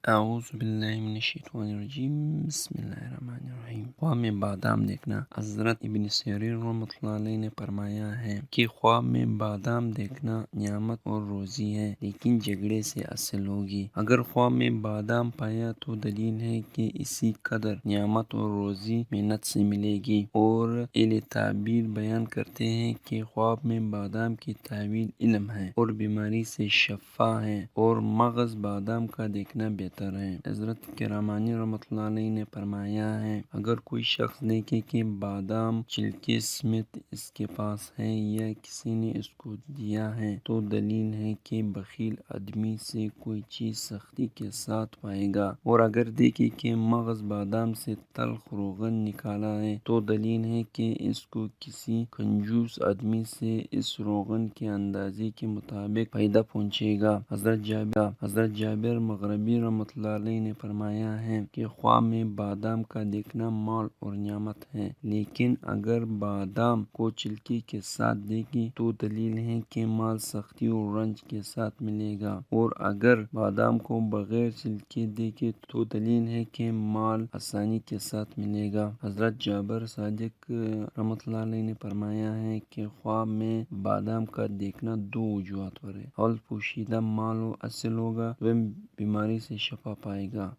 اعوذ باللہ من الشیطان الرجیم، بسم اللہ الرحمن الرحیم۔ خواب میں بادام دیکھنا۔ حضرت ابن سیرین رحمۃ اللہ علیہ نے فرمایا ہے کہ خواب میں بادام دیکھنا نعمت اور روزی ہے، لیکن جھگڑے سے حاصل ہوگی۔ اگر خواب میں بادام پایا تو دلیل ہے کہ اسی قدر نعمت اور روزی محنت سے ملے گی۔ اور اہل تعبیر بیان کرتے ہیں کہ خواب میں بادام کی تعویل علم ہے اور بیماری سے شفا ہے، اور مغز بادام کا دیکھنا بہتر ہے۔ حضرت کرمانی رحمۃ اللہ علیہ نے فرمایا ہے، اگر کوئی شخص دیکھے کہ بادام چھلکے سمیت اس کے پاس ہے یا کسی نے اس کو دیا ہے تو دلیل ہے کہ بخیل آدمی سے کوئی چیز سختی کے ساتھ پائے گا۔ اور اگر دیکھے کہ مغز بادام سے تلخ روغن نکالا ہے تو دلیل ہے کہ اس کو کسی کنجوس آدمی سے اس روغن کے اندازے کے مطابق فائدہ پہنچے گا۔ حضرت جابر مغربی رحمۃ اللہ علیہ نے فرمایا ہے کہ خواب میں بادام کا دیکھنا مال اور نعمت ہے، لیکن اگر بادام کو چھلکے کے ساتھ دیکھے تو دلیل ہے کہ مال سختی اور رنج کے ساتھ ملے گا، اور اگر بادام کو بغیر چھلکے دیکھے تو دلیل ہے کہ مال آسانی کے ساتھ ملے گا۔ حضرت جابر صادق رحمۃ اللہ علیہ نے فرمایا ہے کہ خواب میں بادام کا دیکھنا دو وجوہات پر ہے۔ اول پوشیدہ مال حاصل ہوگا، دوم بیماری سے شفا پائے گا۔